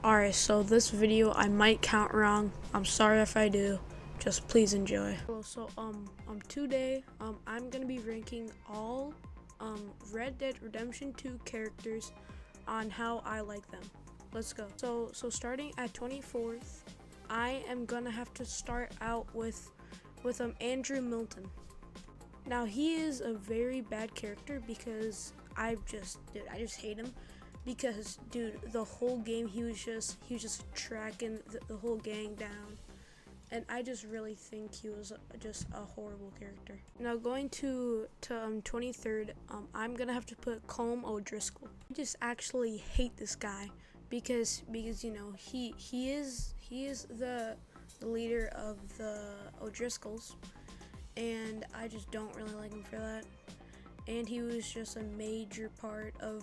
Alright, so this video I might count wrong. I'm sorry if I do. Just please enjoy. So today I'm gonna be ranking all Red Dead Redemption 2 characters on how I like them. Let's go. So starting at 24th, I am gonna have to start out with Andrew Milton. Now he is a very bad character because I just hate him. Because dude, the whole game he was just tracking the whole gang down, and I just really think he was just a horrible character. Now going to 23rd, I'm gonna have to put Colm O'Driscoll. I just actually hate this guy because you know he is the leader of the O'Driscolls, and I just don't really like him for that. And he was just a major part of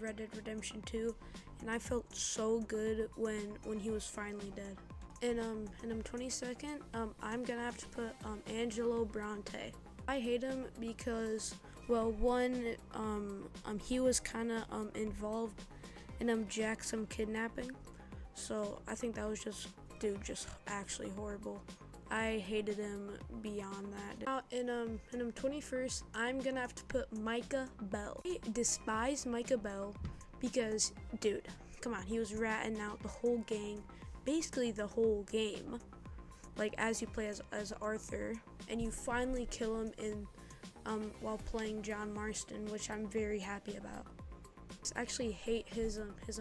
Red Dead Redemption 2, and I felt so good when he was finally dead. And 22nd, I'm gonna have to put Angelo Bronte. I hate him because, well, one, he was kind of involved in Jackson kidnapping, so I think that was just actually horrible. I hated him beyond that. Now in 21st, I'm gonna have to put Micah Bell. I despise Micah Bell because, dude, come on, he was ratting out the whole gang, basically the whole game, like as you play as Arthur, and you finally kill him in while playing John Marston, which I'm very happy about. I actually hate his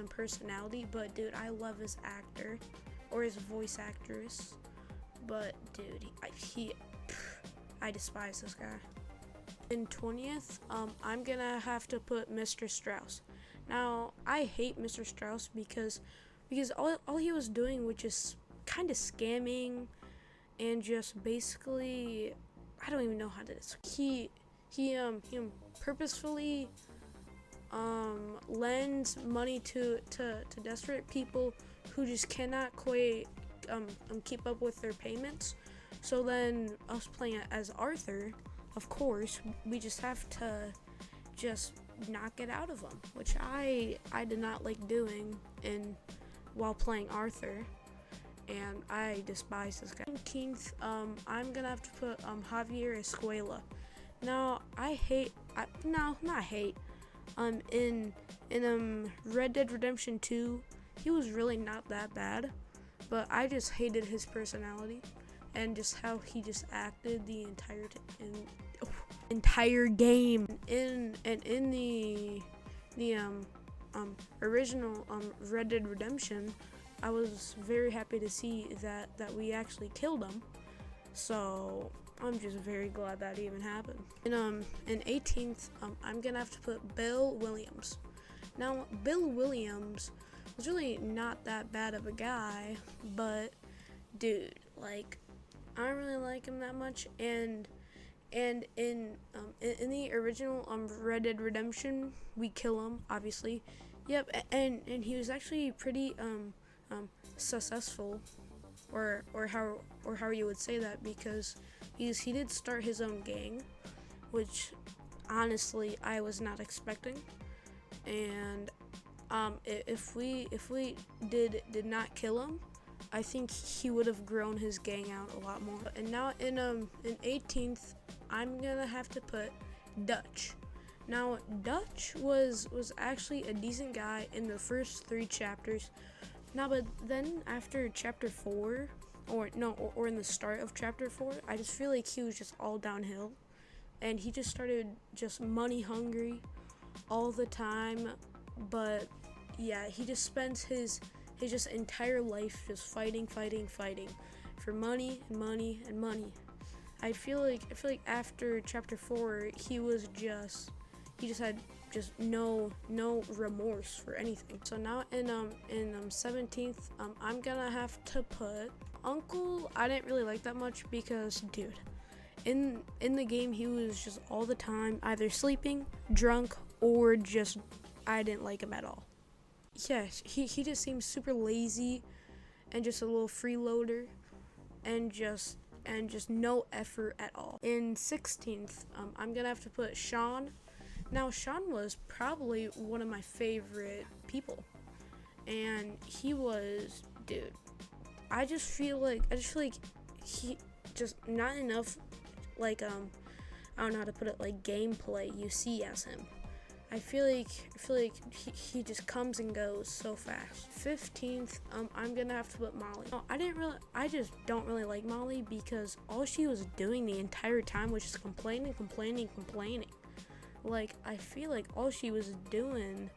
personality, but dude, I love his actor or his voice actress. But dude, I despise this guy. In 20th, I'm gonna have to put Mr. Strauss. Now I hate Mr. Strauss because all he was doing was just kind of scamming and just basically, I don't even know how to describe. He purposefully lends money to desperate people who just cannot quite keep up with their payments. So then us playing as Arthur, of course, we just have to just knock it out of him, which I did not like doing while playing Arthur, and I despise this guy. 19th, I'm gonna have to put Javier Escuela. Now in Red Dead Redemption 2, he was really not that bad, but I just hated his personality and just how he just acted the entire game. In the original Red Dead Redemption, I was very happy to see that we actually killed him. So I'm just very glad that even happened. In 18th, I'm gonna have to put Bill Williams. Now Bill Williams was really not that bad of a guy, but dude, like, I don't really like him that much. And in the original Red Dead Redemption, we kill him, obviously. Yep, and he was actually pretty successful, or how you would say that, because he did start his own gang, which honestly I was not expecting. And if we did not kill him, I think he would have grown his gang out a lot more. And now in 18th, I'm gonna have to put Dutch. Now Dutch was actually a decent guy in the first 3 chapters. Now, but then after chapter 4, or in the start of chapter 4, I just feel like he was just all downhill, and he just started just money hungry all the time. But yeah, he just spends his just entire life just fighting for money and money and money. I feel like after chapter 4, he just had just no remorse for anything. So now in 17th, I'm gonna have to put Uncle. I didn't really like that much because, dude, in the game he was just all the time either sleeping, drunk, or just, I didn't like him at all. Yes, he just seems super lazy and just a little freeloader, and just no effort at all. In 16th, I'm gonna have to put Sean. Now Sean was probably one of my favorite people, and he was, dude. I just feel like he just not enough, like I don't know how to put it, like gameplay you see as him. I feel like he just comes and goes so fast. 15th, I'm gonna have to put Molly. No, I just don't really like Molly because all she was doing the entire time was just complaining. Like, I feel like all she was doing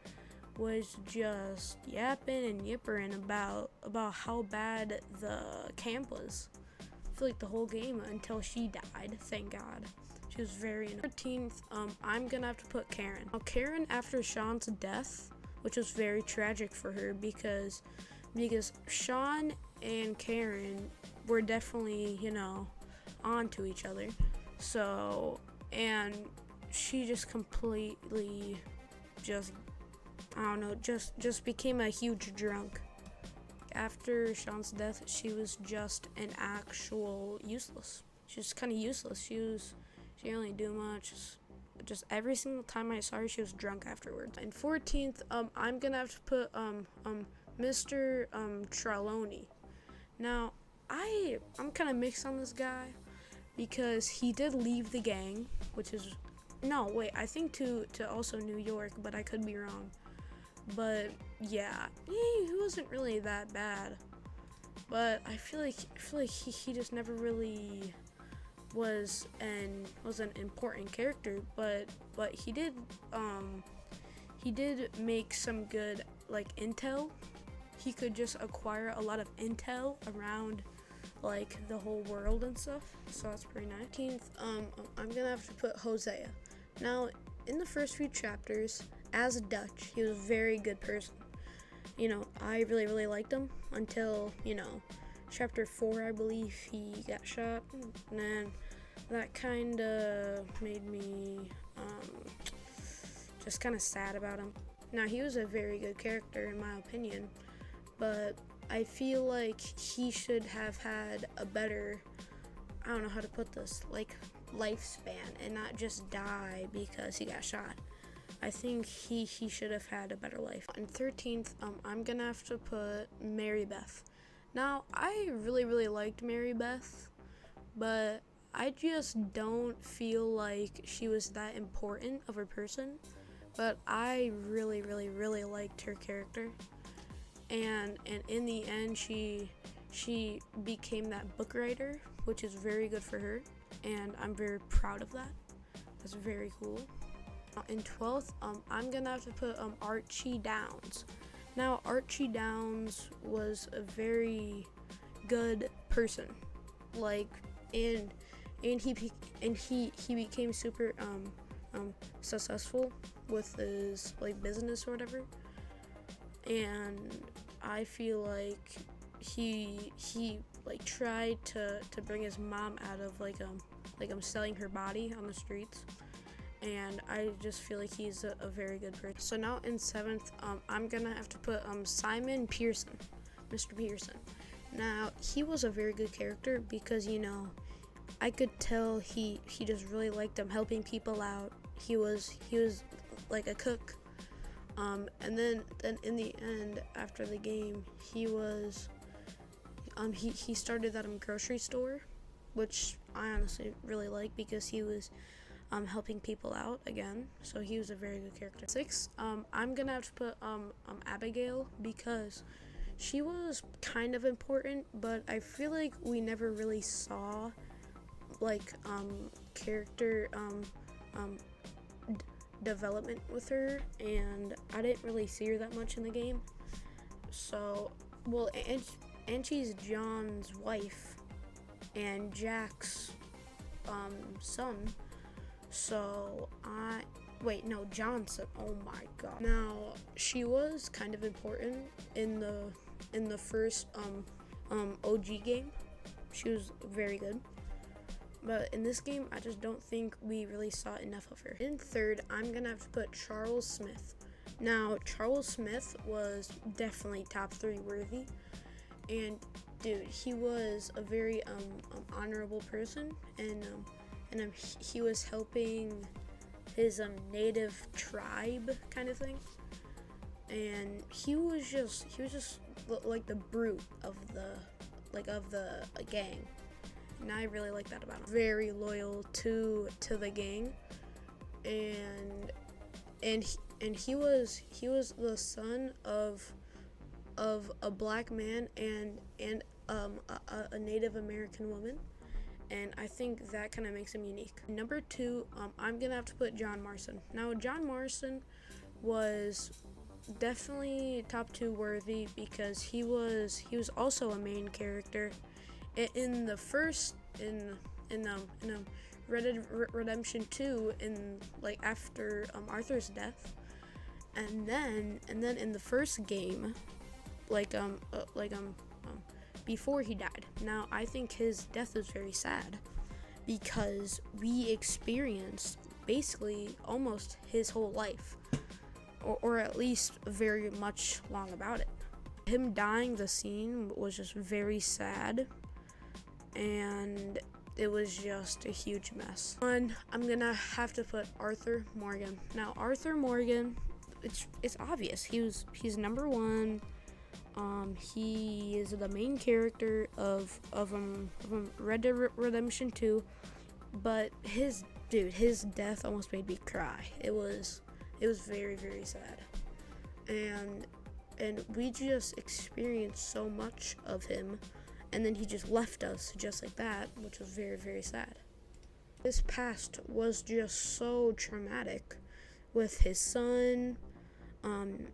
was just yapping and yippering about how bad the camp was. I feel like the whole game until she died, thank God. She was very 13th, I'm gonna have to put Karen. Now, Karen, after Sean's death, which was very tragic for her because Sean and Karen were definitely, on to each other. So, and she just completely just, I don't know, just became a huge drunk. After Sean's death, she was just an actual useless. She was kind of useless. She didn't really do much. Just every single time I saw her, she was drunk afterwards. And 14th, I'm gonna have to put Mr. Trelawney. Now, I'm kind of mixed on this guy because he did leave the gang, which is I think to also New York, but I could be wrong. But yeah, he wasn't really that bad. But I feel like he just never really was an important character, but he did make some good like intel. He could just acquire a lot of intel around like the whole world and stuff, so that's pretty nice. 19th, I'm gonna have to put Hosea. Now, in the first few chapters, as Dutch, he was a very good person. I really liked him until, chapter 4, I believe, he got shot, and then that kind of made me just kind of sad about him. Now, he was a very good character in my opinion, but I feel like he should have had a better, I don't know how to put this, like lifespan and not just die because he got shot. I think he should have had a better life. And 13th, I'm gonna have to put Mary Beth. Now, I really liked Mary Beth, but I just don't feel like she was that important of a person. But I really liked her character, and in the end, she became that book writer, which is very good for her, and I'm very proud of that. That's very cool. In 12th, I'm gonna have to put Archie Downs. Now, Archie Downs was a very good person, like, and he became super successful with his like business or whatever. And I feel like he like tried to bring his mom out of like selling her body on the streets. And I just feel like he's a very good person. So now in 7th, I'm gonna have to put Simon Pearson, Mr. Pearson. Now, he was a very good character because I could tell he just really liked helping people out. He was like a cook, and then in the end, after the game, he started that grocery store, which I honestly really like because he was helping people out again, so he was a very good character. 6, I'm gonna have to put Abigail because she was kind of important, but I feel like we never really saw like character development with her, and I didn't really see her that much in the game. So, and she's John's wife and Jack's son. So Johnson. Oh my god. Now, she was kind of important in the first OG game. She was very good. But in this game, I just don't think we really saw enough of her. In 3rd, I'm gonna have to put Charles Smith. Now, Charles Smith was definitely top 3 worthy, and dude, he was a very honorable person, and he was helping his native tribe kind of thing. and he was just like the brute of the gang, and I really like that about him. Very loyal to the gang, and he was the son of a black man and a Native American woman, and I think that kind of makes him unique. Number 2, I'm gonna have to put John Marston. Now, John Marston was definitely top 2 worthy because he was also a main character in the first in Red Dead Redemption 2, in like after Arthur's death, and then in the first game, before he died. Now, I think his death is very sad because we experienced basically almost his whole life, or at least very much long about it. Him dying, the scene was just very sad, and it was just a huge mess. And I'm gonna have to put Arthur Morgan. Now, Arthur Morgan, it's obvious. He's number 1. He is the main character of Red Dead Redemption 2, but his death almost made me cry. It was very, very sad, and we just experienced so much of him, and then he just left us just like that, which was very, very sad. His past was just so traumatic, with his son,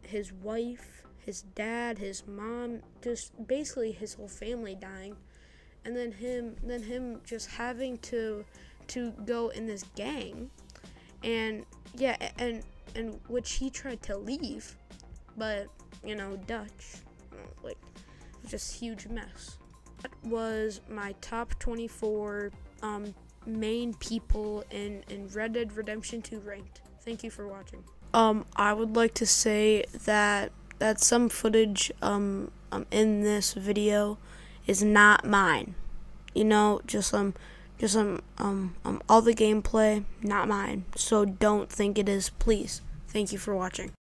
his wife, his dad, his mom, just basically his whole family dying, and then him just having to go in this gang, and which he tried to leave, but Dutch, like, it was just a huge mess. That was my top 24 main people in Red Dead Redemption 2 ranked. Thank you for watching. I would like to say that some footage in this video is not mine. Just all the gameplay, not mine. So don't think it is, please. Thank you for watching.